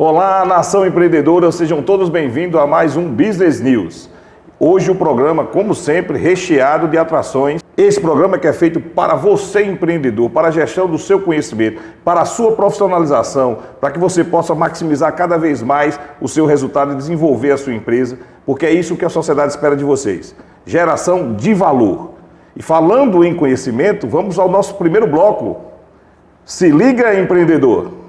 Olá, nação empreendedora, sejam todos bem-vindos a mais um Business News. Hoje o programa, como sempre, recheado de atrações. Esse programa que é feito para você empreendedor, para a gestão do seu conhecimento, para a sua profissionalização, para que você possa maximizar cada vez mais o seu resultado e desenvolver a sua empresa, porque é isso que a sociedade espera de vocês. Geração de valor. E falando em conhecimento, vamos ao nosso primeiro bloco. Se liga, empreendedor!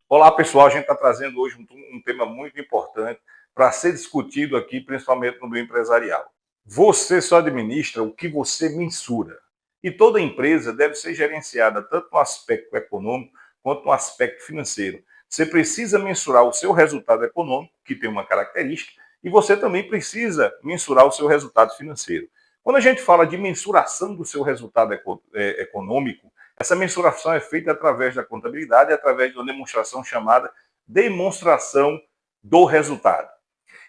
Olá pessoal, a gente está trazendo hoje um tema muito importante para ser discutido aqui, principalmente no meio empresarial. Você só administra o que você mensura. E toda empresa deve ser gerenciada tanto no aspecto econômico quanto no aspecto financeiro. Você precisa mensurar o seu resultado econômico, que tem uma característica, e você também precisa mensurar o seu resultado financeiro. Quando a gente fala de mensuração do seu resultado econômico, essa mensuração é feita através da contabilidade e através de uma demonstração chamada demonstração do resultado.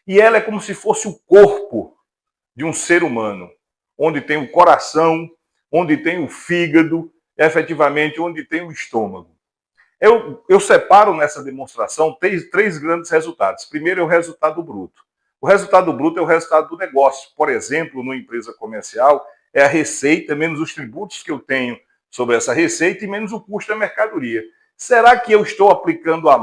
E ela é como se fosse o corpo de um ser humano, onde tem o coração, onde tem o fígado, efetivamente onde tem o estômago. Eu separo nessa demonstração três grandes resultados. Primeiro é o resultado bruto. O resultado bruto é o resultado do negócio. Por exemplo, numa empresa comercial, é a receita menos os tributos que eu tenho sobre essa receita e menos o custo da mercadoria. Será que eu estou aplicando a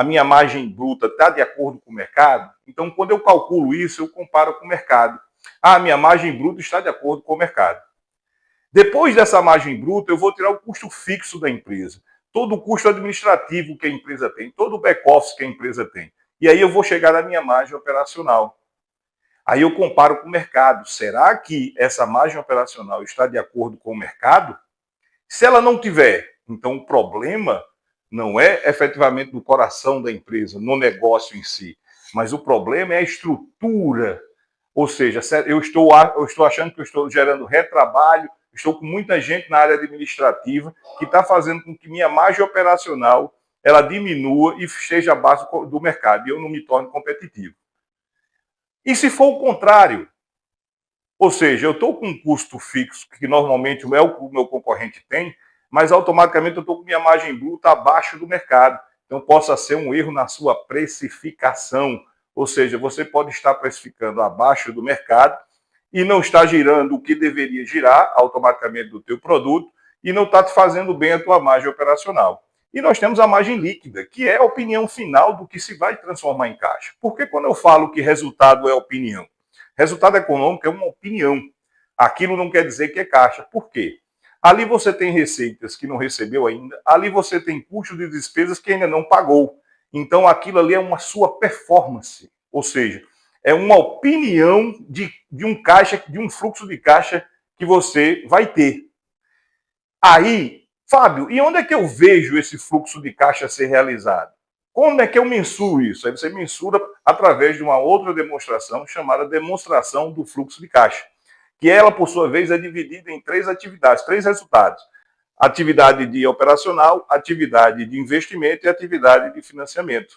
minha margem bruta está de acordo com o mercado? Então, quando eu calculo isso, eu comparo com o mercado. A minha margem bruta está de acordo com o mercado. Depois dessa margem bruta, eu vou tirar o custo fixo da empresa. Todo o custo administrativo que a empresa tem, todo o back-office que a empresa tem. E aí eu vou chegar na minha margem operacional. Aí eu comparo com o mercado. Será que essa margem operacional está de acordo com o mercado? Se ela não tiver, então o problema não é efetivamente no coração da empresa, no negócio em si, mas o problema é a estrutura. Ou seja, eu estou achando que eu estou gerando retrabalho, estou com muita gente na área administrativa que está fazendo com que minha margem operacional ela diminua e esteja abaixo do mercado e eu não me torne competitivo. E se for o contrário? Ou seja, eu estou com um custo fixo, que normalmente é o que o meu concorrente tem, mas automaticamente eu estou com minha margem bruta abaixo do mercado. Então, possa ser um erro na sua precificação. Ou seja, você pode estar precificando abaixo do mercado e não está girando o que deveria girar automaticamente do teu produto e não está te fazendo bem a tua margem operacional. E nós temos a margem líquida, que é a opinião final do que se vai transformar em caixa. Porque quando eu falo que resultado é opinião? Resultado econômico é uma opinião. Aquilo não quer dizer que é caixa. Por quê? Ali você tem receitas que não recebeu ainda, ali você tem custos de despesas que ainda não pagou. Então aquilo ali é uma sua performance, ou seja, é uma opinião de um caixa, de um fluxo de caixa que você vai ter. Aí, Fábio, e onde é que eu vejo esse fluxo de caixa ser realizado? Como é que eu mensuro isso? Aí você mensura através de uma outra demonstração chamada demonstração do fluxo de caixa, que ela, por sua vez, é dividida em três atividades, três resultados. Atividade de operacional, atividade de investimento e atividade de financiamento.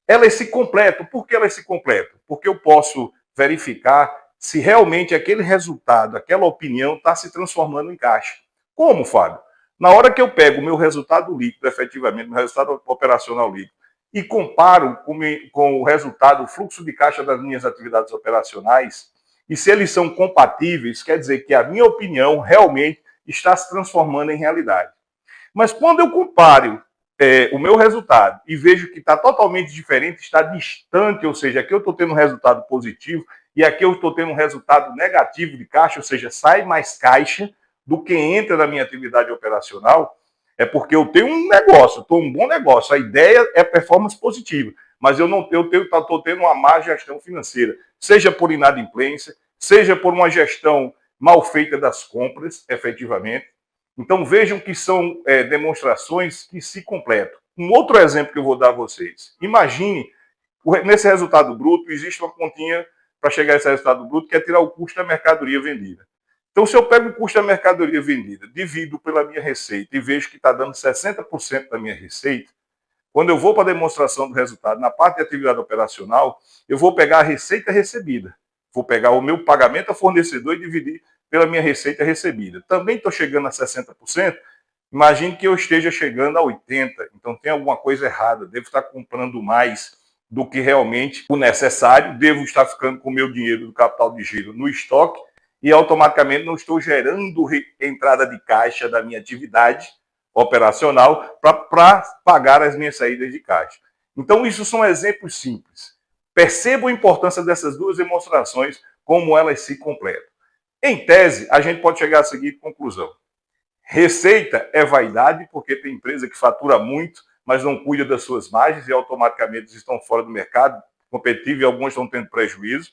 Elas se completam. Por que elas se completam? Porque eu posso verificar se realmente aquele resultado, aquela opinião está se transformando em caixa. Como, Fábio? Na hora que eu pego o meu resultado líquido, efetivamente, meu resultado operacional líquido, e comparo com o resultado, o fluxo de caixa das minhas atividades operacionais, e se eles são compatíveis, quer dizer que a minha opinião realmente está se transformando em realidade. Mas quando eu comparo o meu resultado e vejo que está totalmente diferente, está distante, ou seja, aqui eu estou tendo um resultado positivo e aqui eu estou tendo um resultado negativo de caixa, ou seja, sai mais caixa do que entra na minha atividade operacional, é porque eu tenho um negócio, estou um bom negócio, a ideia é performance positiva, mas eu estou tendo uma má gestão financeira, seja por inadimplência, seja por uma gestão mal feita das compras, efetivamente. Então vejam que são demonstrações que se completam. Um outro exemplo que eu vou dar a vocês. Imagine, nesse resultado bruto, existe uma continha para chegar a esse resultado bruto, que é tirar o custo da mercadoria vendida. Então, se eu pego o custo da mercadoria vendida, divido pela minha receita e vejo que está dando 60% da minha receita, Quando eu vou para a demonstração do resultado, na parte de atividade operacional, eu vou pegar a receita recebida. Vou pegar o meu pagamento a fornecedor e dividir pela minha receita recebida. Também estou chegando a 60%, imagine que eu esteja chegando a 80%. Então tem alguma coisa errada, devo estar comprando mais do que realmente o necessário, devo estar ficando com o meu dinheiro do capital de giro no estoque e automaticamente não estou gerando entrada de caixa da minha atividade operacional para pagar as minhas saídas de caixa. Então, isso são exemplos simples. Percebam a importância dessas duas demonstrações, como elas se completam. Em tese, a gente pode chegar à seguinte conclusão. Receita é vaidade, porque tem empresa que fatura muito, mas não cuida das suas margens e automaticamente estão fora do mercado competitivo e alguns estão tendo prejuízo.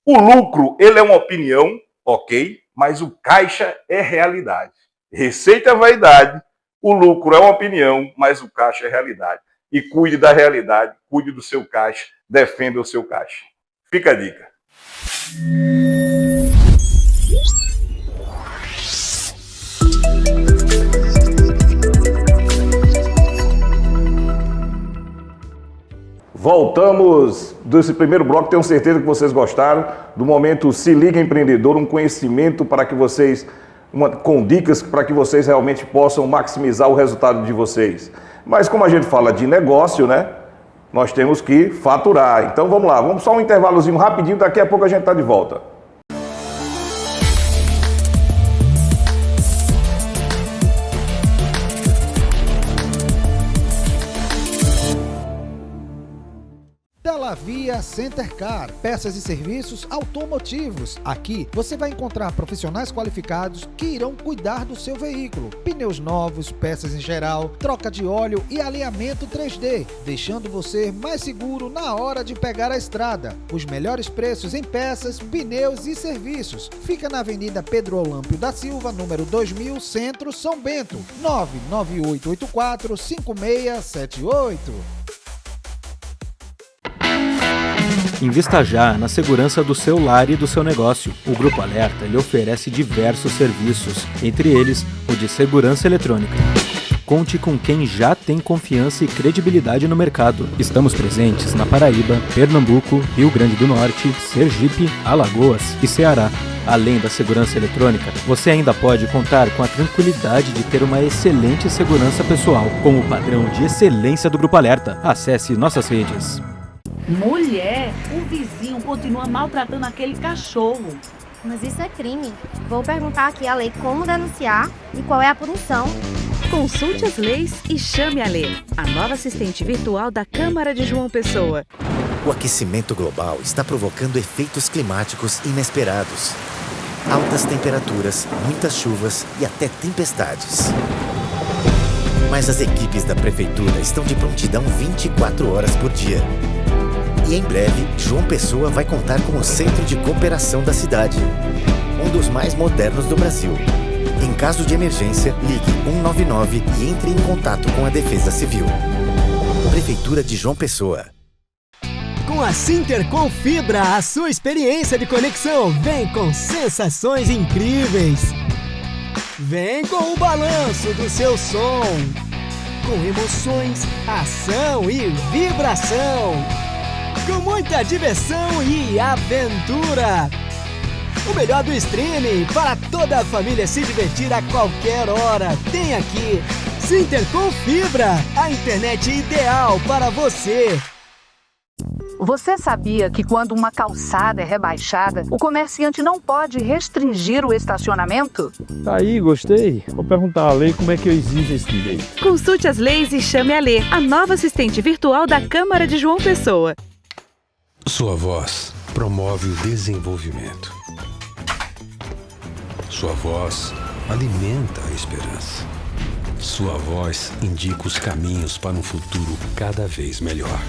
O lucro, ele é uma opinião, ok, mas o caixa é realidade. Receita é vaidade, o lucro é uma opinião, mas o caixa é realidade. E cuide da realidade, cuide do seu caixa, defenda o seu caixa. Fica a dica. Voltamos desse primeiro bloco, tenho certeza que vocês gostaram do momento Se Liga Empreendedor, um conhecimento para que vocês, com dicas para que vocês realmente possam maximizar o resultado de vocês. Mas como a gente fala de negócio, né, nós temos que faturar. Então vamos lá, vamos só um intervalozinho rapidinho, daqui a pouco a gente está de volta. Via Centercar, peças e serviços automotivos. Aqui você vai encontrar profissionais qualificados que irão cuidar do seu veículo. Pneus novos, peças em geral, troca de óleo e alinhamento 3D, deixando você mais seguro na hora de pegar a estrada. Os melhores preços em peças, pneus e serviços. Fica na Avenida Pedro Olâmpio da Silva, número 2000, Centro, São Bento. 99884-5678. Invista já na segurança do seu lar e do seu negócio. O Grupo Alerta lhe oferece diversos serviços, entre eles o de segurança eletrônica. Conte com quem já tem confiança e credibilidade no mercado. Estamos presentes na Paraíba, Pernambuco, Rio Grande do Norte, Sergipe, Alagoas e Ceará. Além da segurança eletrônica, você ainda pode contar com a tranquilidade de ter uma excelente segurança pessoal, com o padrão de excelência do Grupo Alerta. Acesse nossas redes. Mulher, o vizinho continua maltratando aquele cachorro. Mas isso é crime. Vou perguntar aqui à lei como denunciar e qual é a punição. Consulte as leis e chame a lei. A nova assistente virtual da Câmara de João Pessoa. O aquecimento global está provocando efeitos climáticos inesperados. Altas temperaturas, muitas chuvas e até tempestades. Mas as equipes da Prefeitura estão de prontidão 24 horas por dia. E em breve, João Pessoa vai contar com o Centro de Cooperação da cidade, um dos mais modernos do Brasil. Em caso de emergência, ligue 199 e entre em contato com a Defesa Civil. Prefeitura de João Pessoa. Com a Sintercom Fibra, a sua experiência de conexão vem com sensações incríveis. Vem com o balanço do seu som, com emoções, ação e vibração. Com muita diversão e aventura. O melhor do streaming para toda a família se divertir a qualquer hora. Tem aqui Sintercom Fibra, a internet ideal para você. Você sabia que quando uma calçada é rebaixada, o comerciante não pode restringir o estacionamento? Tá aí, gostei. Vou perguntar à lei como é que eu exijo esse direito. Consulte as leis e chame a lei, a nova assistente virtual da Câmara de João Pessoa. Sua voz promove o desenvolvimento. Sua voz alimenta a esperança. Sua voz indica os caminhos para um futuro cada vez melhor.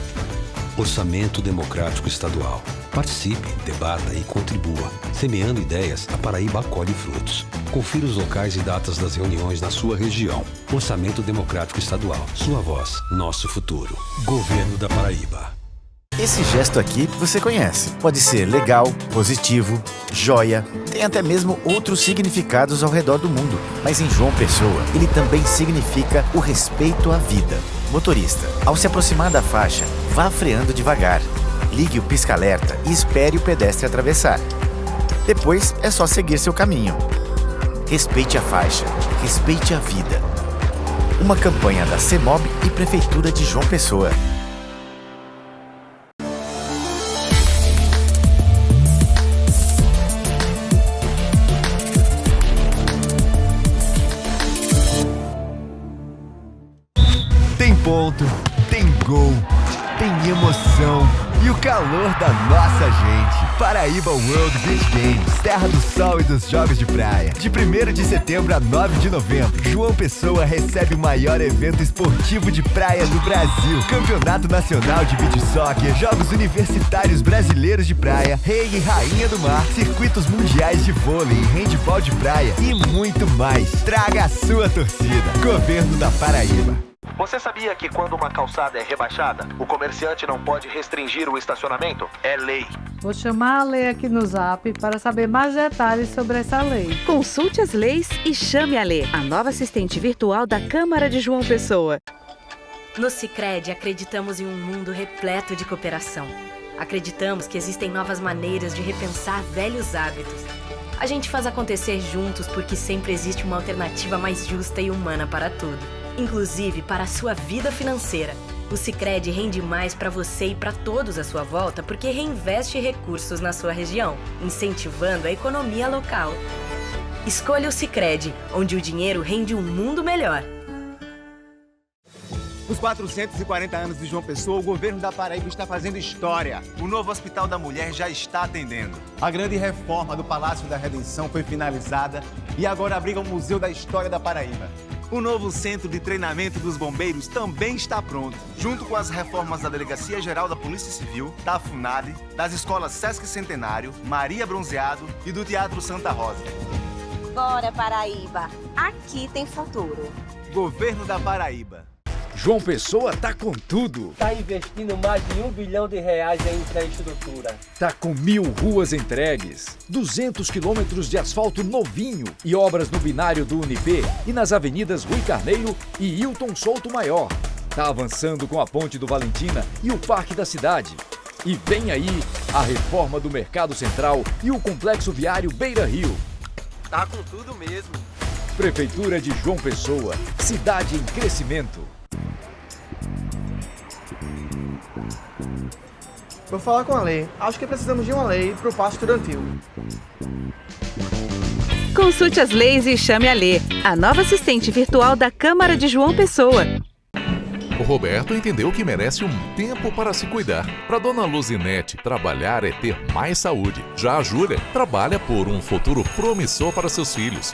Orçamento Democrático Estadual. Participe, debata e contribua. Semeando ideias, a Paraíba colhe frutos. Confira os locais e datas das reuniões na sua região. Orçamento Democrático Estadual. Sua voz, nosso futuro. Governo da Paraíba. Esse gesto aqui você conhece. Pode ser legal, positivo, joia, tem até mesmo outros significados ao redor do mundo. Mas em João Pessoa, ele também significa o respeito à vida. Motorista, ao se aproximar da faixa, vá freando devagar. Ligue o pisca-alerta e espere o pedestre atravessar. Depois é só seguir seu caminho. Respeite a faixa, respeite a vida. Uma campanha da CEMOB e Prefeitura de João Pessoa. Tem ponto, tem gol, tem emoção e o calor da nossa gente. Paraíba World Beach Games, terra do sol e dos jogos de praia. De 1º de setembro a 9 de novembro, João Pessoa recebe o maior evento esportivo de praia do Brasil. Campeonato Nacional de Beach Soccer, Jogos Universitários Brasileiros de Praia, Rei e Rainha do Mar, circuitos mundiais de vôlei e handebol de praia e muito mais. Traga a sua torcida. Governo da Paraíba. Você sabia que quando uma calçada é rebaixada, o comerciante não pode restringir o estacionamento? É lei. Vou chamar a lei aqui no Zap para saber mais detalhes sobre essa lei. Consulte as leis e chame a Lê, a nova assistente virtual da Câmara de João Pessoa. No Sicredi, acreditamos em um mundo repleto de cooperação. Acreditamos que existem novas maneiras de repensar velhos hábitos. A gente faz acontecer juntos porque sempre existe uma alternativa mais justa e humana para tudo. Inclusive para a sua vida financeira. O Sicredi rende mais para você e para todos à sua volta porque reinveste recursos na sua região, incentivando a economia local. Escolha o Sicredi, onde o dinheiro rende um mundo melhor. Nos 440 anos de João Pessoa, o governo da Paraíba está fazendo história. O novo Hospital da Mulher já está atendendo. A grande reforma do Palácio da Redenção foi finalizada e agora abriga o Museu da História da Paraíba. O novo Centro de Treinamento dos Bombeiros também está pronto, junto com as reformas da Delegacia Geral da Polícia Civil, da FUNAD, das escolas Sesc Centenário, Maria Bronzeado e do Teatro Santa Rosa. Bora, Paraíba! Aqui tem futuro. Governo da Paraíba. João Pessoa tá com tudo. Tá investindo mais de R$1 bilhão em infraestrutura. Tá com 1.000 ruas entregues, 200 quilômetros de asfalto novinho e obras no binário do Unip e nas avenidas Rui Carneiro e Hilton Souto Maior. Tá avançando com a Ponte do Valentina e o Parque da Cidade. E vem aí a reforma do Mercado Central e o Complexo Viário Beira Rio. Tá com tudo mesmo. Prefeitura de João Pessoa, cidade em crescimento. Vou falar com a lei. Acho que precisamos de uma lei para o passo estudantil. Consulte as leis e chame a Lê, a nova assistente virtual da Câmara de João Pessoa. O Roberto entendeu que merece um tempo para se cuidar. Para Dona Luzinete, trabalhar é ter mais saúde. Já a Júlia trabalha por um futuro promissor para seus filhos.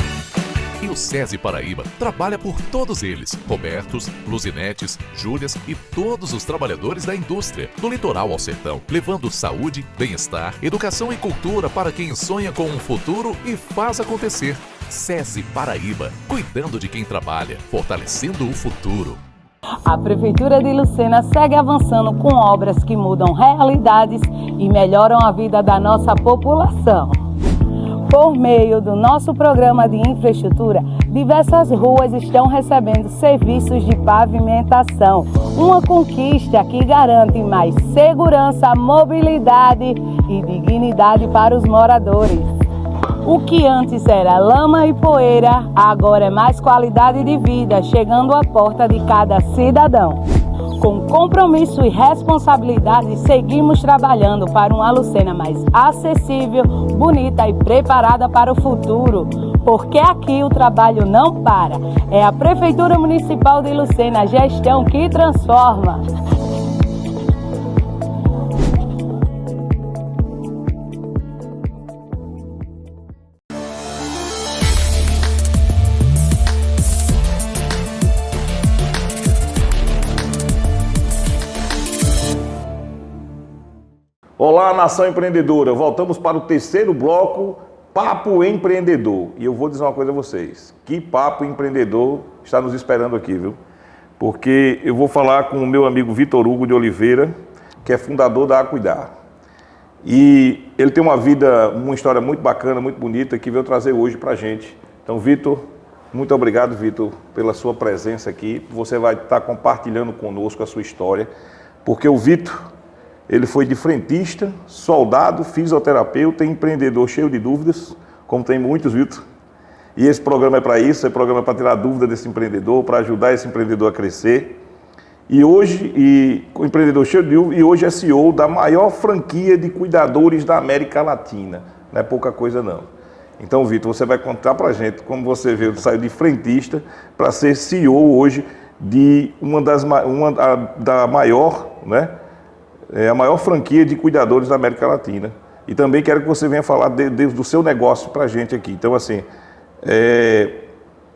E o SESI Paraíba trabalha por todos eles, Robertos, Luzinetes, Júlias e todos os trabalhadores da indústria, do litoral ao sertão, levando saúde, bem-estar, educação e cultura para quem sonha com um futuro e faz acontecer. SESI Paraíba, cuidando de quem trabalha, fortalecendo o futuro. A Prefeitura de Lucena segue avançando com obras que mudam realidades e melhoram a vida da nossa população. Por meio do nosso programa de infraestrutura, diversas ruas estão recebendo serviços de pavimentação. Uma conquista que garante mais segurança, mobilidade e dignidade para os moradores. O que antes era lama e poeira, agora é mais qualidade de vida, chegando à porta de cada cidadão. Com compromisso e responsabilidade, seguimos trabalhando para uma Lucena mais acessível, bonita e preparada para o futuro. Porque aqui o trabalho não para. É a Prefeitura Municipal de Lucena, a gestão que transforma. Olá, nação empreendedora. Voltamos para o terceiro bloco, Papo Empreendedor. E eu vou dizer uma coisa a vocês. Que papo empreendedor está nos esperando aqui, viu? Porque eu vou falar com o meu amigo Vitor Hugo de Oliveira, que é fundador da Acuidar. E ele tem uma história muito bacana, muito bonita, que veio trazer hoje para a gente. Então, Vitor, Muito obrigado, Vitor, pela sua presença aqui. Você vai estar compartilhando conosco a sua história, porque o Vitor, ele foi de frentista, soldado, fisioterapeuta e empreendedor cheio de dúvidas, como tem muitos, Vitor. E esse programa é para isso, é programa para tirar dúvida desse empreendedor, para ajudar esse empreendedor a crescer. E hoje, o empreendedor cheio de dúvidas, e hoje é CEO da maior franquia de cuidadores da América Latina. Não é pouca coisa, não. Então, Vitor, você vai contar para a gente como você veio, saiu de frentista para ser CEO hoje de da maior, né? A maior franquia de cuidadores da América Latina. E também quero que você venha falar do seu negócio para a gente aqui. Então, assim,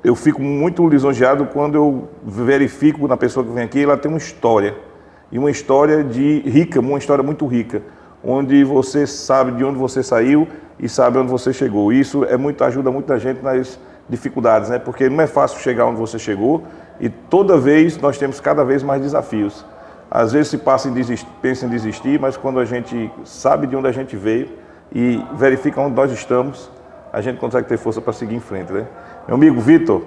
eu fico muito lisonjeado quando eu verifico na pessoa que vem aqui, ela tem uma história. E uma história uma história muito rica, onde você sabe de onde você saiu e sabe onde você chegou. Isso ajuda muita gente nas dificuldades, né? Porque não é fácil chegar onde você chegou e toda vez nós temos cada vez mais desafios. Às vezes se pensa em desistir, mas quando a gente sabe de onde a gente veio e verifica onde nós estamos, a gente consegue ter força para seguir em frente, né? Meu amigo Vitor,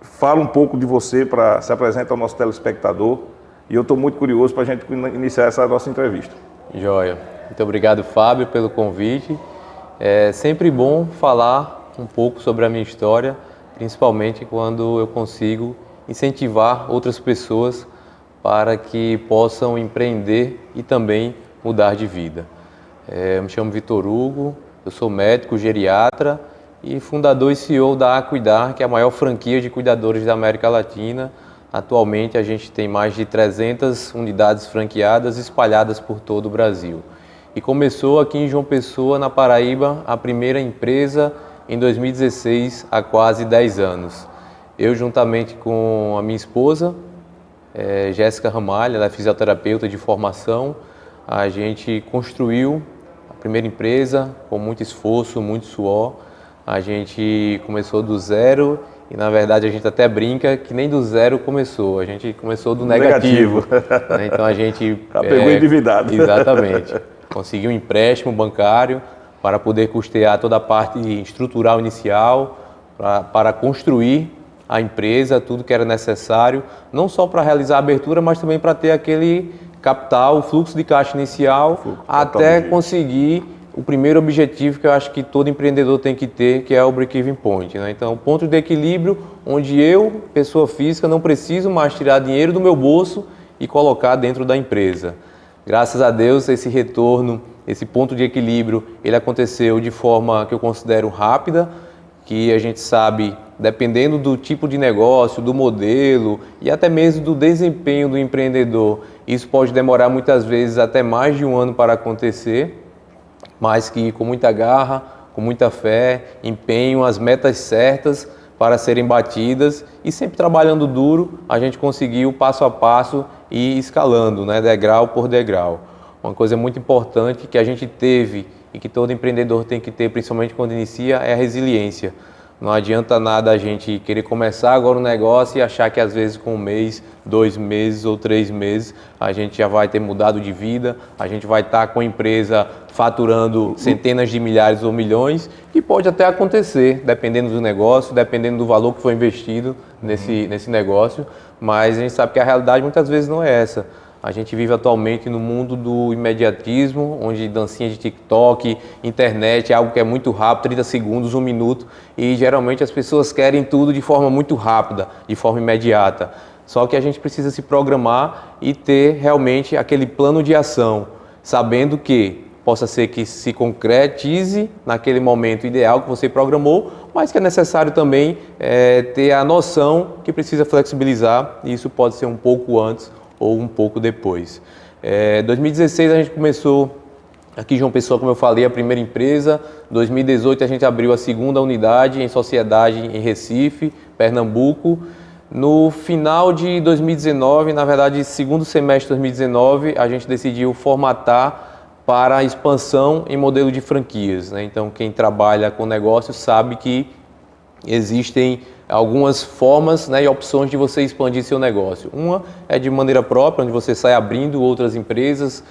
fala um pouco de você para se apresentar ao nosso telespectador e eu estou muito curioso para a gente iniciar essa nossa entrevista. Joia. Muito obrigado, Fábio, pelo convite. É sempre bom falar um pouco sobre a minha história, principalmente quando eu consigo incentivar outras pessoas para que possam empreender e também mudar de vida. Eu me chamo Vitor Hugo, eu sou médico geriatra e fundador e CEO da Acuidar, que é a maior franquia de cuidadores da América Latina. Atualmente a gente tem mais de 300 unidades franqueadas espalhadas por todo o Brasil. E começou aqui em João Pessoa, na Paraíba, a primeira empresa em 2016, há quase 10 anos. Eu, juntamente com a minha esposa, Jéssica Ramalho, ela é fisioterapeuta de formação, a gente construiu a primeira empresa com muito esforço, muito suor. A gente começou do zero e, na verdade, a gente até brinca que nem do zero começou, a gente começou do negativo. Então a gente... pegou endividado. Exatamente. Conseguiu um empréstimo bancário para poder custear toda a parte estrutural inicial, para construir a empresa, tudo que era necessário, não só para realizar a abertura, mas também para ter aquele capital, o fluxo de caixa inicial, até conseguir o primeiro objetivo que eu acho que todo empreendedor tem que ter, que é o break-even point, né? Então, o ponto de equilíbrio onde eu, pessoa física, não preciso mais tirar dinheiro do meu bolso e colocar dentro da empresa. Graças a Deus, esse retorno, esse ponto de equilíbrio, ele aconteceu de forma que eu considero rápida, que a gente sabe, dependendo do tipo de negócio, do modelo e até mesmo do desempenho do empreendedor, isso pode demorar muitas vezes até mais de um ano para acontecer, mas que com muita garra, com muita fé, empenho, as metas certas para serem batidas e sempre trabalhando duro, a gente conseguiu passo a passo ir escalando, né, degrau por degrau. Uma coisa muito importante que a gente teve e que todo empreendedor tem que ter, principalmente quando inicia, é a resiliência. Não adianta nada a gente querer começar agora um negócio e achar que às vezes com um mês, 2 meses ou 3 meses a gente já vai ter mudado de vida, a gente vai estar com a empresa faturando centenas de milhares ou milhões, e pode até acontecer, dependendo do negócio, dependendo do valor que foi investido nesse negócio, mas a gente sabe que a realidade muitas vezes não é essa. A gente vive atualmente no mundo do imediatismo, onde dancinha de TikTok, internet é algo que é muito rápido, 30 segundos, 1 minuto, e geralmente as pessoas querem tudo de forma muito rápida, de forma imediata. Só que a gente precisa se programar e ter realmente aquele plano de ação, sabendo que possa ser que se concretize naquele momento ideal que você programou, mas que é necessário também ter a noção que precisa flexibilizar, e isso pode ser um pouco antes ou um pouco depois. Em 2016 a gente começou aqui em João Pessoa, como eu falei, a primeira empresa. Em 2018 a gente abriu a segunda unidade em sociedade em Recife, Pernambuco. No final de 2019, na verdade, segundo semestre de 2019, a gente decidiu formatar para a expansão em modelo de franquias, né? Então, quem trabalha com negócio sabe que existem algumas formas, né, e opções de você expandir seu negócio. Uma é de maneira própria, onde você sai abrindo outras empresas,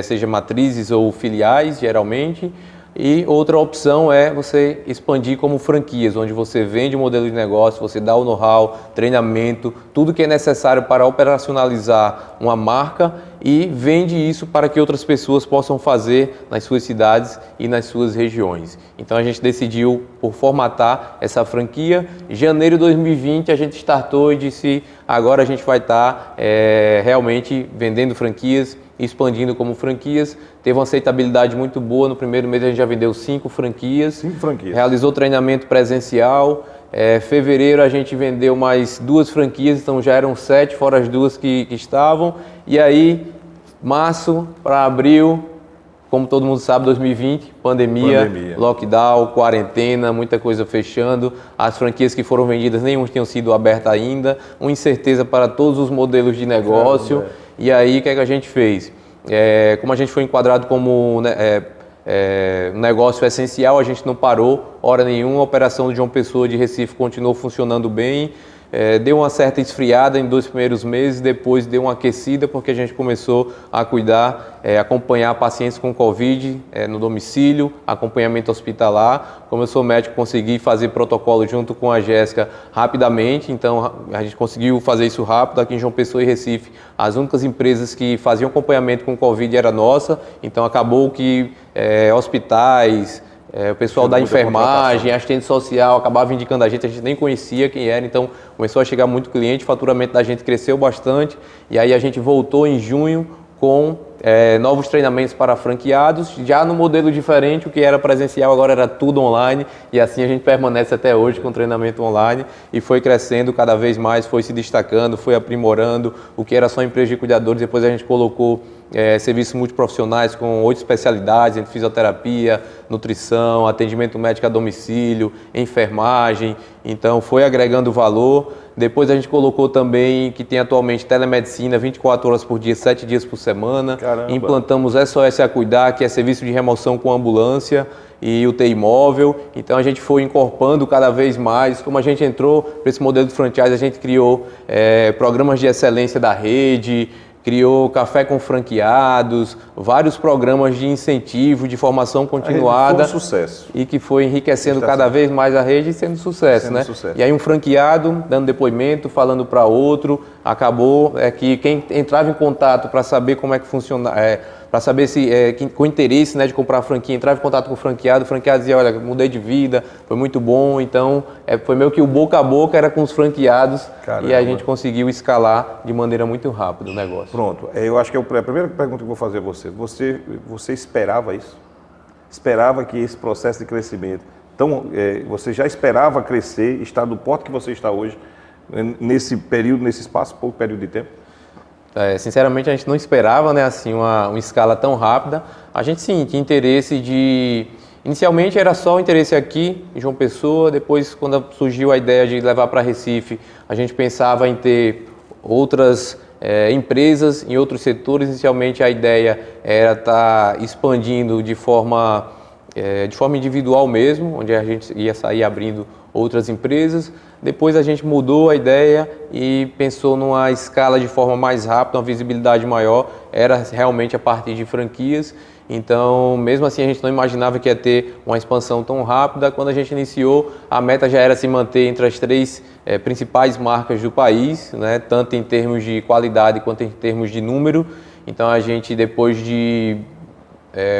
seja matrizes ou filiais, geralmente. E outra opção é você expandir como franquias, onde você vende o modelo de negócio, você dá o know-how, treinamento, tudo que é necessário para operacionalizar uma marca e vende isso para que outras pessoas possam fazer nas suas cidades e nas suas regiões. Então a gente decidiu por formatar essa franquia. Em janeiro de 2020 a gente startou e disse agora a gente vai estar realmente vendendo franquias, expandindo como franquias. Teve uma aceitabilidade muito boa. No primeiro mês a gente já vendeu 5 franquias. 5 franquias. Realizou treinamento presencial. Fevereiro a gente vendeu mais 2 franquias, então já eram 7, fora as 2 que estavam. E aí, março para abril, como todo mundo sabe, 2020, pandemia, lockdown, quarentena, muita coisa fechando. As franquias que foram vendidas, nenhuma tinham sido abertas ainda. Uma incerteza para todos os modelos de negócio. Caramba. E aí, o que é que a gente fez? Como a gente foi enquadrado como um negócio essencial, a gente não parou hora nenhuma. A operação de João Pessoa de Recife continuou funcionando bem. Deu uma certa esfriada em 2 primeiros meses, depois deu uma aquecida porque a gente começou a cuidar, acompanhar pacientes com Covid no domicílio, acompanhamento hospitalar. Como eu sou médico, consegui fazer protocolo junto com a Jéssica rapidamente, então a gente conseguiu fazer isso rápido. Aqui em João Pessoa e Recife, as únicas empresas que faziam acompanhamento com Covid era nossa, então acabou que hospitais, o pessoal da enfermagem, assistente social acabava indicando a gente nem conhecia quem era, então começou a chegar muito cliente, o faturamento da gente cresceu bastante e aí a gente voltou em junho com novos treinamentos para franqueados, já no modelo diferente. O que era presencial agora era tudo online e assim a gente permanece até hoje com treinamento online e foi crescendo cada vez mais, foi se destacando, foi aprimorando. O que era só empresa de cuidadores, depois a gente colocou serviços multiprofissionais com 8 especialidades, entre fisioterapia, nutrição, atendimento médico a domicílio, enfermagem, então foi agregando valor. Depois a gente colocou também que tem atualmente telemedicina 24 horas por dia, 7 dias por semana. Caramba. Implantamos SOS a Cuidar, que é serviço de remoção com ambulância e UTI móvel. Então a gente foi incorporando cada vez mais. Como a gente entrou para esse modelo de franchise, a gente criou programas de excelência da rede, criou café com franqueados, vários programas de incentivo, de formação continuada. Foi um sucesso. E que foi enriquecendo cada vez mais a rede e sendo sucesso, né? E aí um franqueado dando depoimento, falando para outro, acabou que quem entrava em contato para saber como é que funciona, para saber se com interesse, né, de comprar a franquia, entrava em contato com o franqueado dizia, olha, mudei de vida, foi muito bom. Então foi meio que o boca a boca era com os franqueados. Caramba. E a gente conseguiu escalar de maneira muito rápida o negócio. Pronto, eu acho que a primeira pergunta que eu vou fazer a você, você esperava isso? Esperava que esse processo de crescimento, então você já esperava crescer, estar do porto que você está hoje, nesse período, nesse espaço, pouco período de tempo? Sinceramente, a gente não esperava, né, assim, uma escala tão rápida. A gente sim tinha interesse de... Inicialmente era só o interesse aqui em João Pessoa, depois quando surgiu a ideia de levar para Recife, a gente pensava em ter outras empresas em outros setores. Inicialmente a ideia era estar expandindo de forma individual mesmo, onde a gente ia sair abrindo outras empresas. Depois a gente mudou a ideia e pensou numa escala de forma mais rápida, uma visibilidade maior, era realmente a partir de franquias. Então, mesmo assim, a gente não imaginava que ia ter uma expansão tão rápida. Quando a gente iniciou, a meta já era se manter entre as 3 principais marcas do país, né, tanto em termos de qualidade quanto em termos de número. Então, a gente, depois de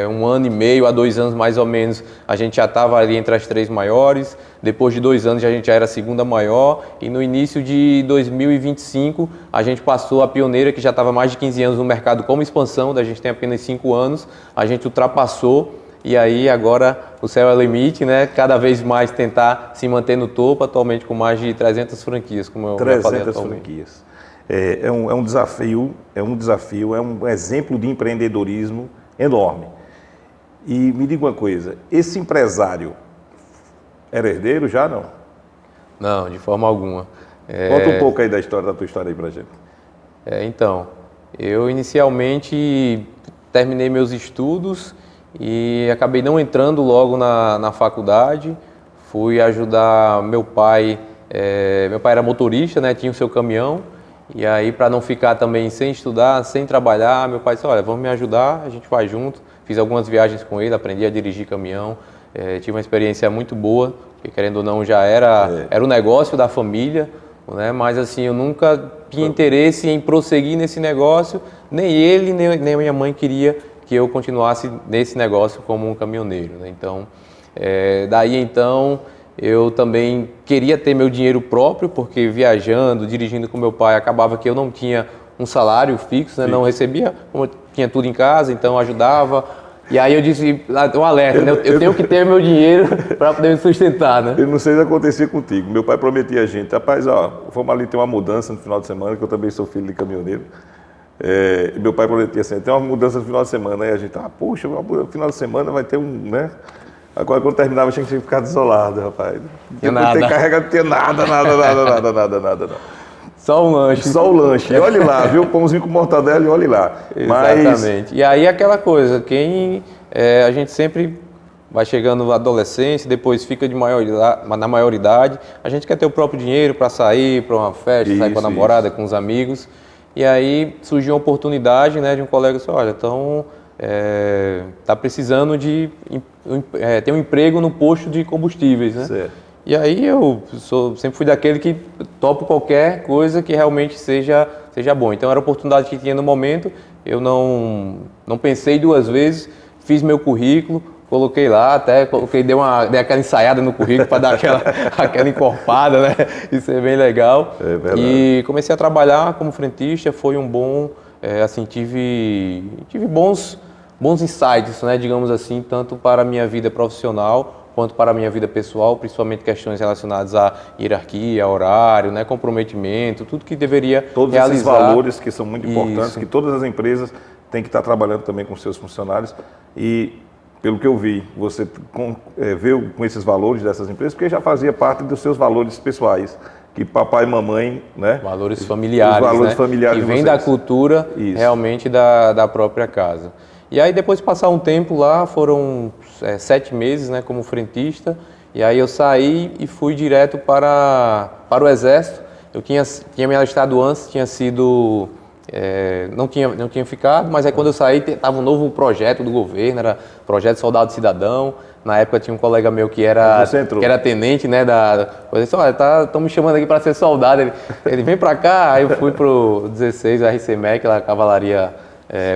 1 ano e meio a 2 anos mais ou menos, a gente já estava ali entre as 3 maiores. Depois de 2 anos a gente já era a 2ª maior e no início de 2025 a gente passou a Pioneira, que já estava mais de 15 anos no mercado como expansão, a gente tem apenas 5 anos, a gente ultrapassou e aí agora o céu é o limite, né? Cada vez mais tentar se manter no topo, atualmente com mais de 300 franquias, como eu já falei atualmente. 300 franquias. É um desafio, é um exemplo de empreendedorismo enorme. E me diga uma coisa, esse empresário era herdeiro já, não? Não, de forma alguma. Conta um pouco aí da tua história aí pra gente. Então, eu inicialmente terminei meus estudos e acabei não entrando logo na faculdade. Fui ajudar meu pai. Meu pai era motorista, né? Tinha o seu caminhão. E aí, para não ficar também sem estudar, sem trabalhar, meu pai disse, olha, vamos me ajudar, a gente vai junto. fiz algumas viagens com ele, aprendi a dirigir caminhão, tive uma experiência muito boa, porque querendo ou não já era o negócio da família, né? Mas assim, eu nunca tinha interesse em prosseguir nesse negócio, nem ele, nem minha mãe queria que eu continuasse nesse negócio como um caminhoneiro, né? Então, daí então, eu também queria ter meu dinheiro próprio, porque viajando, dirigindo com meu pai, acabava que eu não tinha um salário fixo, né? Não recebia, como eu tinha tudo em casa, então ajudava. E aí eu disse, um alerta, né? Eu tenho que ter meu dinheiro para poder me sustentar, né? Eu não sei se acontecia contigo. Meu pai prometia a gente, rapaz, vamos ali ter uma mudança no final de semana, que eu também sou filho de caminhoneiro. Meu pai prometia assim, tem uma mudança no final de semana. Aí a gente, poxa, no final de semana vai ter né? Agora, quando terminava, tinha que ficar desolado, rapaz. Nada. Ter carregado, não tinha nada. Só um lanche. Só o lanche. E olhe lá, viu? Pãozinho com mortadela e olhe lá. Exatamente. E aí aquela coisa, a gente sempre vai chegando na adolescência, depois fica na maioridade, a gente quer ter o próprio dinheiro para sair para uma festa, sair com a namorada, com os amigos. E aí surgiu uma oportunidade, né, de um colega que disse, olha, então tá precisando de ter um emprego no posto de combustíveis, né? Certo. E aí eu sempre fui daquele que topo qualquer coisa que realmente seja bom. Então era a oportunidade que tinha no momento, eu não pensei duas vezes, fiz meu currículo, coloquei lá, dei aquela ensaiada no currículo para dar aquela encorpada, né? Isso é bem legal. É verdade. E comecei a trabalhar como frentista, foi um bom, tive bons insights, né? Digamos assim, tanto para a minha vida profissional, quanto para a minha vida pessoal, principalmente questões relacionadas à hierarquia, horário, né, comprometimento, tudo que deveria realizar. Todos esses valores que são muito importantes, que todas as empresas têm que estar trabalhando também com seus funcionários. E, pelo que eu vi, você veio com esses valores dessas empresas, porque já fazia parte dos seus valores pessoais, que papai e mamãe, né? Valores familiares, os valores familiares que vem da cultura realmente da própria casa. E aí depois de passar um tempo lá, foram 7 meses, né, como frentista, e aí eu saí e fui direto para o Exército. Eu tinha me alistado antes, tinha sido, não tinha ficado, mas aí quando eu saí estava um novo projeto do governo, era Projeto Soldado Cidadão. Na época tinha um colega meu que era tenente, né, eu disse, olha, estão me chamando aqui para ser soldado. Ele vem para cá, aí eu fui pro 16, RCMEC, a cavalaria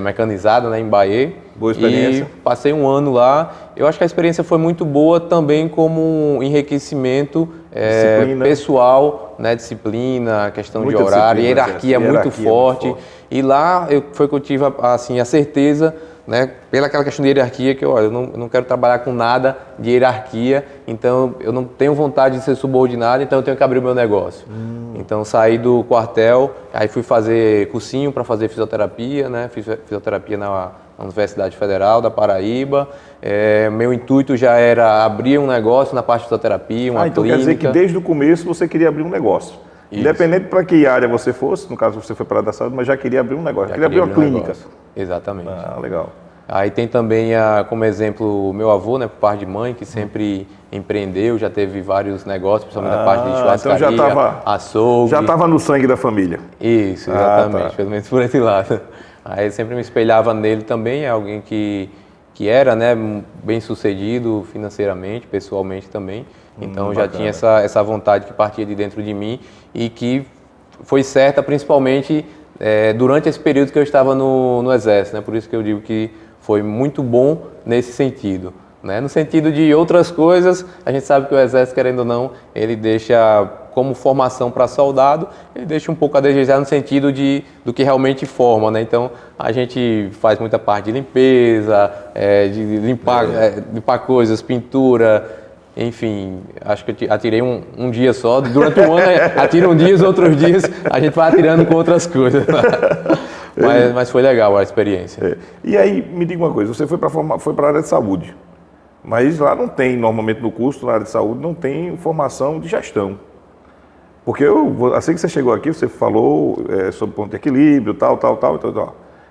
mecanizada, né, em Bahia. Boa experiência. E passei um ano lá. Eu acho que a experiência foi muito boa também como um enriquecimento pessoal, né, disciplina, questão de horário, hierarquia muito forte. E lá foi que eu tive assim, a certeza, né, pela aquela questão de hierarquia, que eu não quero trabalhar com nada de hierarquia, então eu não tenho vontade de ser subordinado, então eu tenho que abrir o meu negócio. Então saí do quartel, aí fui fazer cursinho para fazer fisioterapia, né, fiz fisioterapia na Universidade Federal da Paraíba. Meu intuito já era abrir um negócio na parte de fisioterapia, uma então clínica. Quer dizer que desde o começo você queria abrir um negócio. Isso. Independente para que área você fosse, no caso você foi para a da saúde, mas já queria abrir um negócio, já queria abrir uma clínica. Exatamente. Legal. Aí tem também, como exemplo, o meu avô, né, por parte de mãe, que sempre empreendeu, já teve vários negócios, principalmente na parte de churrascaria, então açougue. Já estava no sangue da família. Isso, exatamente, pelo menos por esse lado. Aí eu sempre me espelhava nele também, é alguém que era, né, bem sucedido financeiramente, pessoalmente também. Então já tinha essa vontade que partia de dentro de mim e que foi certa principalmente durante esse período que eu estava no Exército, né? Por isso que eu digo que foi muito bom nesse sentido, né? No sentido de outras coisas, a gente sabe que o Exército, querendo ou não, ele deixa como formação para soldado, ele deixa um pouco a desejar no sentido do que realmente forma, né? Então a gente faz muita parte de limpeza, de limpar coisas, pintura. Enfim, acho que eu atirei um dia só. Durante um ano, atira um dia, os outros dias a gente vai atirando com outras coisas. Mas foi legal a experiência. E aí, me diga uma coisa, você foi para a área de saúde, mas lá não tem, normalmente no curso, na área de saúde, não tem formação de gestão. Porque assim que você chegou aqui, você falou sobre ponto de equilíbrio, tal.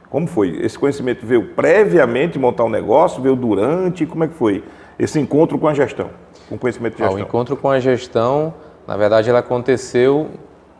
Como foi? Esse conhecimento veio previamente montar um negócio, veio durante, como é que foi esse encontro com a gestão? Com conhecimento de gestão. O encontro com a gestão, na verdade, ele aconteceu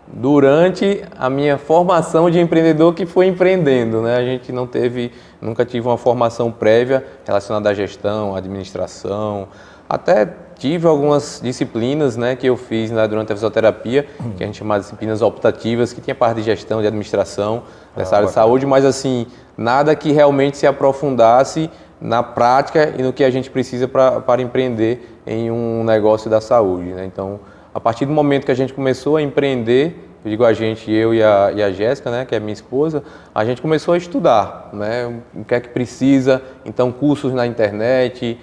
durante a minha formação de empreendedor que foi empreendendo, né? A gente nunca tive uma formação prévia relacionada à gestão, à administração, até tive algumas disciplinas, né, que eu fiz durante a fisioterapia, que a gente chama de disciplinas optativas, que tinha parte de gestão, de administração, dessa área de saúde, mas assim, nada que realmente se aprofundasse na prática e no que a gente precisa para empreender em um negócio da saúde, né? Então, a partir do momento que a gente começou a empreender, eu digo a gente, eu e a Jéssica, né, que é minha esposa, a gente começou a estudar, né, o que é que precisa, então cursos na internet,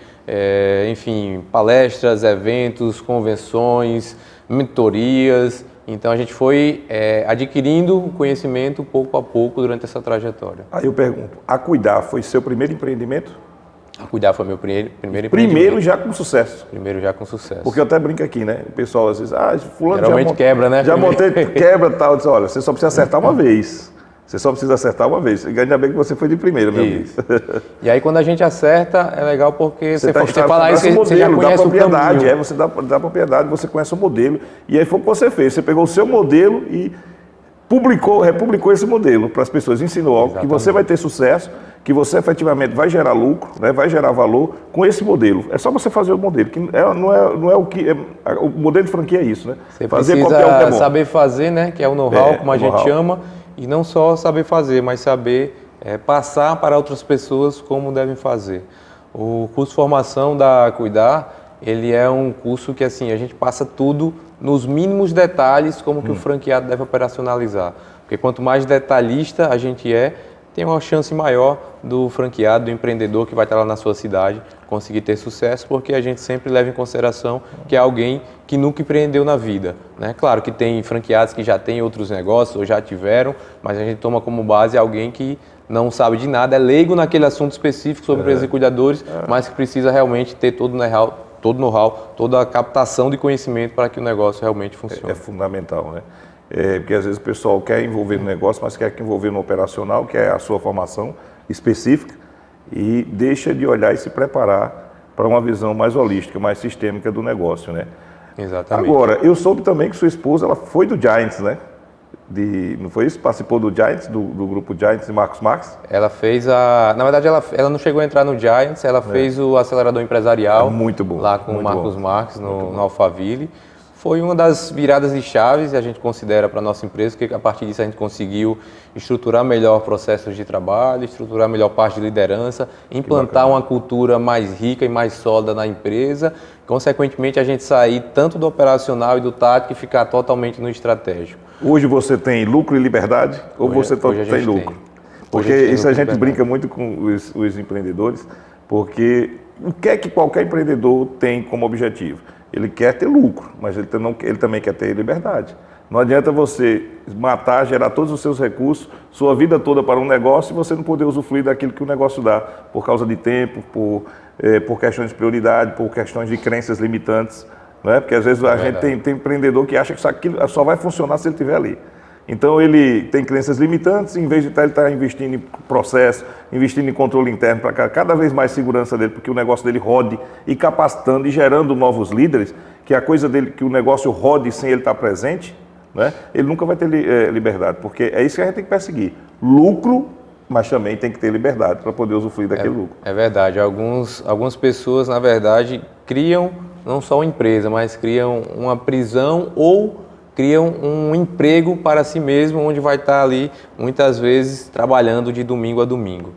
enfim, palestras, eventos, convenções, mentorias. Então a gente foi adquirindo conhecimento pouco a pouco durante essa trajetória. Aí eu pergunto, a Cuidar foi seu primeiro empreendimento? A Cuidar foi meu primeiro empreendimento. Primeiro já com sucesso. Primeiro já com sucesso. Porque eu até brinco aqui, né? O pessoal às vezes, fulano geralmente quebra, né? Já montei, quebra e tal. Eu disse, olha, você só precisa acertar uma vez. Você só precisa acertar uma vez. Ainda bem que você foi de primeira, meu amigo. E aí quando a gente acerta, é legal porque você fala isso, modelo, você já conhece o caminho. Você dá propriedade, você conhece o modelo. E aí foi o que você fez. Você pegou o seu modelo e republicou esse modelo para as pessoas. Ensinou algo que você vai ter sucesso, que você efetivamente vai gerar lucro, né, vai gerar valor com esse modelo. É só você fazer o modelo. Que não é o que... o modelo de franquia é isso, né? Você precisa saber fazer, né? Que é o know-how, como a gente chama. E não só saber fazer, mas saber passar para outras pessoas como devem fazer. O curso de formação da Cuidar, ele é um curso que assim, a gente passa tudo nos mínimos detalhes como que o franqueado deve operacionalizar. Porque quanto mais detalhista a gente tem uma chance maior do franqueado, do empreendedor que vai estar lá na sua cidade conseguir ter sucesso, porque a gente sempre leva em consideração que é alguém que nunca empreendeu na vida, né? Claro que tem franqueados que já têm outros negócios ou já tiveram, mas a gente toma como base alguém que não sabe de nada, é leigo naquele assunto específico sobre empresas e cuidadores, mas que precisa realmente ter todo o know-how, toda a captação de conhecimento para que o negócio realmente funcione. É fundamental, né? Porque às vezes o pessoal quer envolver no negócio, mas quer envolver no operacional, que é a sua formação específica, e deixa de olhar e se preparar para uma visão mais holística, mais sistêmica do negócio, né? Exatamente. Agora, eu soube também que sua esposa, ela foi do Giants, né? Não foi isso? Participou do Giants, do grupo Giants de Marcos Marques? Ela fez Na verdade, ela não chegou a entrar no Giants, ela fez o acelerador empresarial. Muito bom. Lá com o Marcos Marques, no Alphaville. Foi uma das viradas de chaves, a gente considera para a nossa empresa, porque a partir disso a gente conseguiu estruturar melhor processos de trabalho, estruturar melhor parte de liderança, implantar uma cultura mais rica e mais sólida na empresa, consequentemente a gente sair tanto do operacional e do tático e ficar totalmente no estratégico. Hoje você tem lucro e liberdade ou você tem lucro? Porque isso a gente brinca muito com os empreendedores, porque o que é que qualquer empreendedor tem como objetivo? Ele quer ter lucro, mas ele também quer ter liberdade. Não adianta você matar, gerar todos os seus recursos, sua vida toda para um negócio e você não poder usufruir daquilo que o negócio dá, por causa de tempo, por questões de prioridade, por questões de crenças limitantes. Né? Porque às vezes a gente tem empreendedor que acha que aquilo só vai funcionar se ele estiver ali. Então ele tem crenças limitantes, em vez de ele estar investindo em processo, investindo em controle interno para cada vez mais segurança dele, porque o negócio dele rode e capacitando e gerando novos líderes, que a coisa dele, que o negócio rode sem ele estar presente, né? Ele nunca vai ter liberdade, porque é isso que a gente tem que perseguir. Lucro, mas também tem que ter liberdade para poder usufruir daquele lucro. É verdade, algumas pessoas, na verdade, criam não só uma empresa, mas criam uma prisão ou criam um emprego para si mesmo, onde vai estar ali, muitas vezes, trabalhando de domingo a domingo.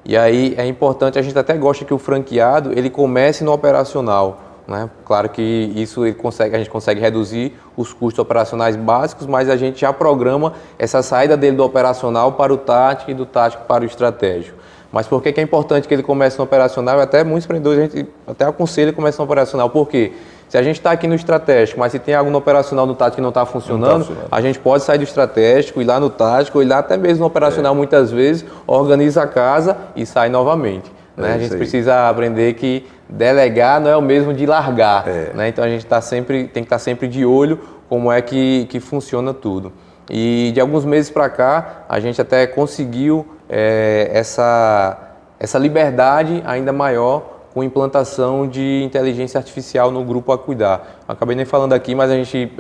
E aí é importante, a gente até gosta que o franqueado, ele comece no operacional, né? Claro que isso a gente consegue reduzir os custos operacionais básicos, mas a gente já programa essa saída dele do operacional para o tático e do tático para o estratégico. Mas por que é importante que ele comece no operacional? Até muitos empreendedores, a gente até aconselha que comece no operacional. Por quê? Se a gente está aqui no estratégico, mas se tem algo no operacional do tático que não está funcionando, a gente pode sair do estratégico, ir lá no tático, ir lá até mesmo no operacional muitas vezes, organiza a casa e sai novamente. Né? A gente precisa aprender que delegar não é o mesmo de largar. Né? Então a gente tem que estar sempre de olho como é que funciona tudo. E de alguns meses para cá, a gente até conseguiu essa liberdade ainda maior com implantação de inteligência artificial no Grupo A Cuidar. Acabei nem falando aqui, mas a gente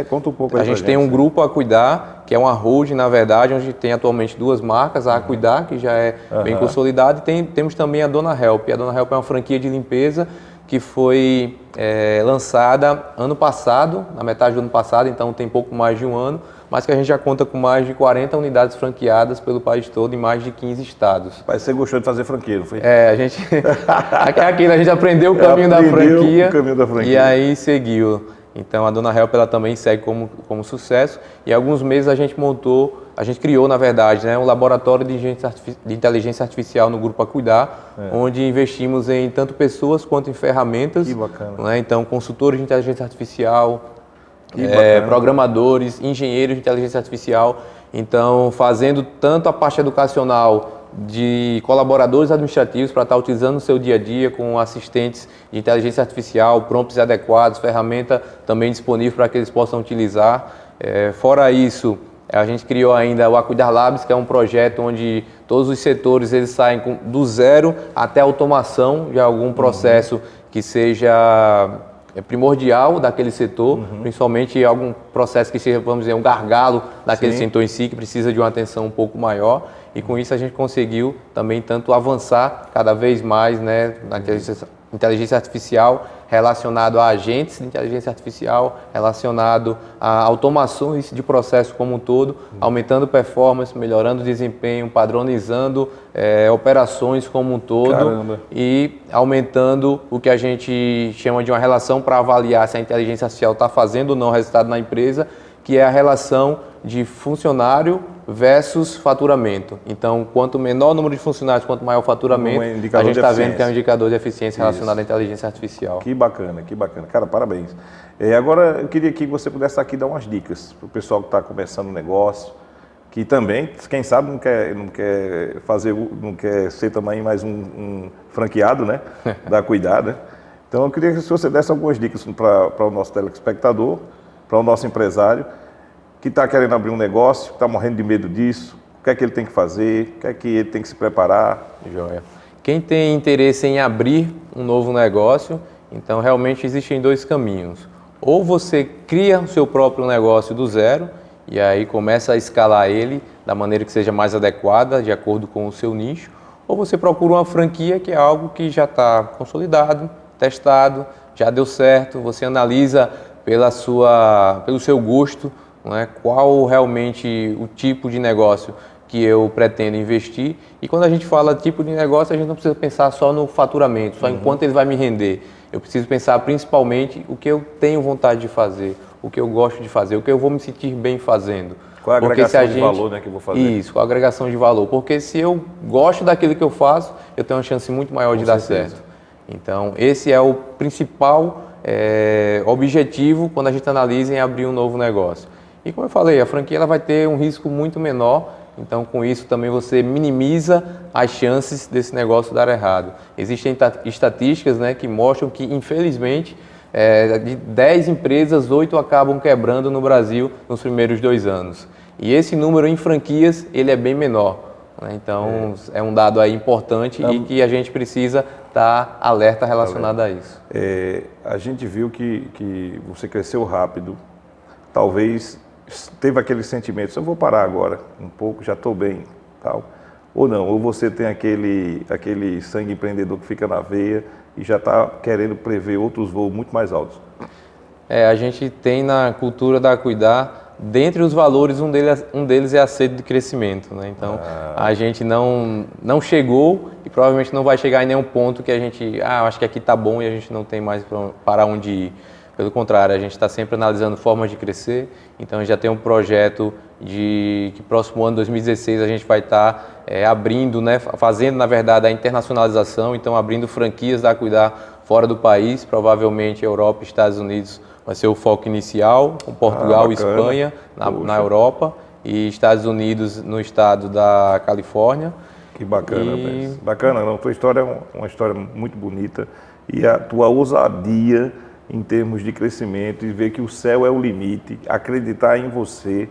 conta um pouco aí a gente tem um Grupo A Cuidar, que é uma holding, na verdade, onde tem atualmente 2 marcas, a Cuidar, que já é bem consolidada, e temos também a Dona Help. A Dona Help é uma franquia de limpeza que foi lançada ano passado, na metade do ano passado, então tem pouco mais de um ano, mas que a gente já conta com mais de 40 unidades franqueadas pelo país todo em mais de 15 estados. Mas você gostou de fazer franquia, não foi? A gente a gente aprendeu o caminho da franquia e aí seguiu. Então a Dona Help ela também segue como sucesso, e há alguns meses a gente criou, na verdade, um laboratório de inteligência artificial no Grupo A Cuidar, onde investimos em tanto pessoas quanto em ferramentas. Que bacana. Então, consultores de inteligência artificial, programadores, engenheiros de inteligência artificial. Então, fazendo tanto a parte educacional de colaboradores administrativos para estar utilizando no seu dia a dia com assistentes de inteligência artificial, prompts adequados, ferramenta também disponível para que eles possam utilizar. Fora isso, a gente criou ainda o A Cuidar Labs, que é um projeto onde todos os setores eles saem do zero até a automação de algum processo que seja primordial daquele setor, principalmente algum processo que seja, vamos dizer, um gargalo daquele setor em si, que precisa de uma atenção um pouco maior. E com isso a gente conseguiu também tanto avançar cada vez mais na inteligência artificial, relacionado a agentes de inteligência artificial, relacionado a automações de processo como um todo, aumentando performance, melhorando desempenho, padronizando operações como um todo e aumentando o que a gente chama de uma relação para avaliar se a inteligência artificial está fazendo ou não resultado na empresa, que é a relação de funcionário versus faturamento. Então, quanto menor o número de funcionários, quanto maior o faturamento, a gente está vendo que é um indicador de eficiência relacionado à inteligência artificial. Que bacana, que bacana. Cara, parabéns. Agora, eu queria que você pudesse aqui dar umas dicas para o pessoal que está começando um negócio, que também, quem sabe, não quer ser também mais um franqueado, né? Da Cuidar, né? Então, eu queria que você desse algumas dicas para o nosso telespectador, para o nosso empresário, que está querendo abrir um negócio, está morrendo de medo disso, o que é que ele tem que fazer, o que é que ele tem que se preparar. Joia. Quem tem interesse em abrir um novo negócio, então realmente existem 2 caminhos. Ou você cria o seu próprio negócio do zero, e aí começa a escalar ele da maneira que seja mais adequada, de acordo com o seu nicho, ou você procura uma franquia, que é algo que já está consolidado, testado, já deu certo, você analisa pelo seu gosto, qual realmente o tipo de negócio que eu pretendo investir. E quando a gente fala tipo de negócio, a gente não precisa pensar só no faturamento, só em quanto ele vai me render. Eu preciso pensar principalmente o que eu tenho vontade de fazer, o que eu gosto de fazer, o que eu vou me sentir bem fazendo. Qual é a agregação de valor que eu vou fazer? Isso, qual a agregação de valor. Porque se eu gosto daquilo que eu faço, eu tenho uma chance muito maior de dar certo. Então, esse é o principal objetivo quando a gente analisa em abrir um novo negócio. E como eu falei, a franquia ela vai ter um risco muito menor, então com isso também você minimiza as chances desse negócio dar errado. Existem estatísticas que mostram que, infelizmente, de 10 empresas, 8 acabam quebrando no Brasil nos primeiros 2 anos. E esse número em franquias, ele é bem menor. Então, é um dado aí importante e que a gente precisa estar alerta relacionado a isso. A gente viu que você cresceu rápido, talvez teve aquele sentimento, eu vou parar agora um pouco, já estou bem, tal. Ou não, ou você tem aquele sangue empreendedor que fica na veia e já está querendo prever outros voos muito mais altos. A gente tem na cultura da Cuidar, dentre os valores, um deles é a sede de crescimento. Então, a gente não chegou e provavelmente não vai chegar em nenhum ponto que a gente, acho que aqui está bom e a gente não tem mais para onde ir. Pelo contrário, a gente está sempre analisando formas de crescer, então a gente já tem um projeto de que próximo ano, 2016, a gente vai estar abrindo, fazendo na verdade a internacionalização, então abrindo franquias da Cuidar fora do país, provavelmente Europa, Estados Unidos vai ser o foco inicial, com Portugal e Espanha na Europa e Estados Unidos no estado da Califórnia. Que bacana, bacana, a tua história é uma história muito bonita e a tua ousadia em termos de crescimento e ver que o céu é o limite, acreditar em você,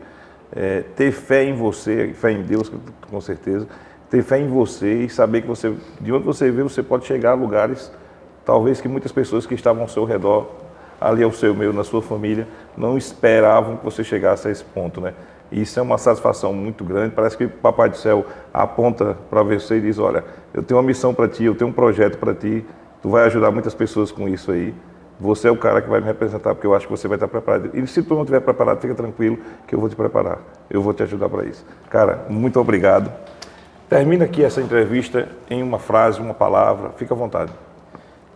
ter fé em você, fé em Deus, com certeza, ter fé em você e saber que você, de onde você veio, você pode chegar a lugares, talvez que muitas pessoas que estavam ao seu redor, ali ao seu meio, na sua família, não esperavam que você chegasse a esse ponto, né? E isso é uma satisfação muito grande. Parece que o Papai do Céu aponta para você e diz, olha, eu tenho uma missão para ti, eu tenho um projeto para ti, tu vai ajudar muitas pessoas com isso aí. Você é o cara que vai me representar, porque eu acho que você vai estar preparado. E se tu não estiver preparado, fica tranquilo que eu vou te preparar. Eu vou te ajudar para isso. Cara, muito obrigado. Termina aqui essa entrevista em uma frase, uma palavra. Fica à vontade.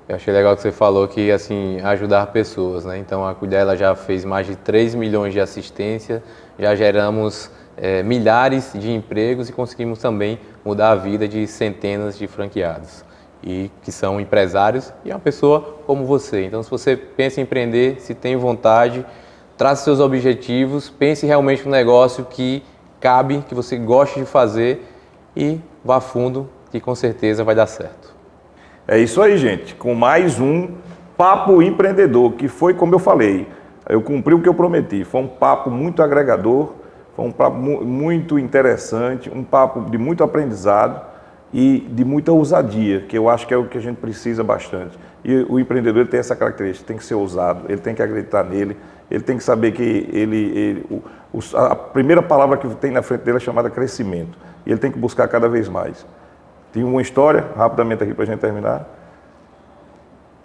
Eu achei legal que você falou que, assim, ajudar pessoas, né? Então, a Cuidar, ela já fez mais de 3 milhões de assistência, já geramos milhares de empregos e conseguimos também mudar a vida de centenas de franqueados, e que são empresários e é uma pessoa como você. Então, se você pensa em empreender, se tem vontade, trace seus objetivos, pense realmente no negócio que cabe, que você gosta de fazer e vá a fundo, que com certeza vai dar certo. É isso aí, gente. Com mais um Papo Empreendedor, que foi como eu falei, eu cumpri o que eu prometi. Foi um papo muito agregador, foi um papo muito interessante, um papo de muito aprendizado e de muita ousadia, que eu acho que é o que a gente precisa bastante. E o empreendedor ele tem essa característica, tem que ser ousado, ele tem que acreditar nele, ele tem que saber que a primeira palavra que tem na frente dele é chamada crescimento. E ele tem que buscar cada vez mais. Tem uma história, rapidamente aqui para a gente terminar,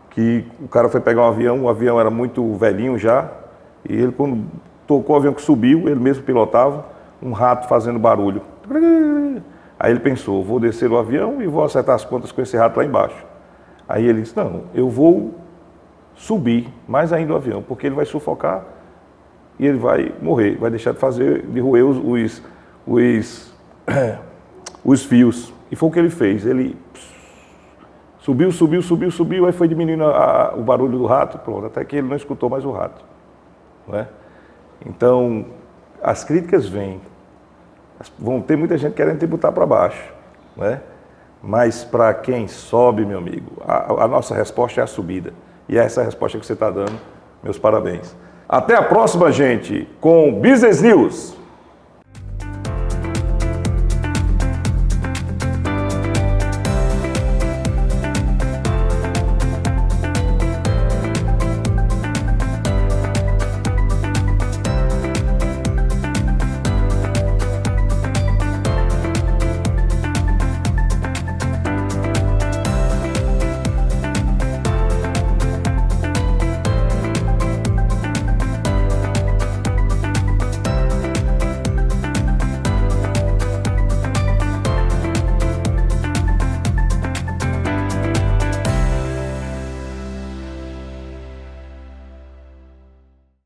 que o cara foi pegar o avião era muito velhinho já, e ele quando tocou o avião que subiu, ele mesmo pilotava, um rato fazendo barulho. Aí ele pensou, vou descer o avião e vou acertar as contas com esse rato lá embaixo. Aí ele disse, não, eu vou subir mais ainda o avião, porque ele vai sufocar e ele vai morrer, vai deixar de roer os fios. E foi o que ele fez, ele subiu, aí foi diminuindo o barulho do rato, pronto, até que ele não escutou mais o rato. Não é? Então, as críticas vêm, vão ter muita gente querendo te botar para baixo, não é? Mas para quem sobe, meu amigo, a nossa resposta é a subida. E é essa resposta que você está dando, meus parabéns. Até a próxima, gente, com Business News.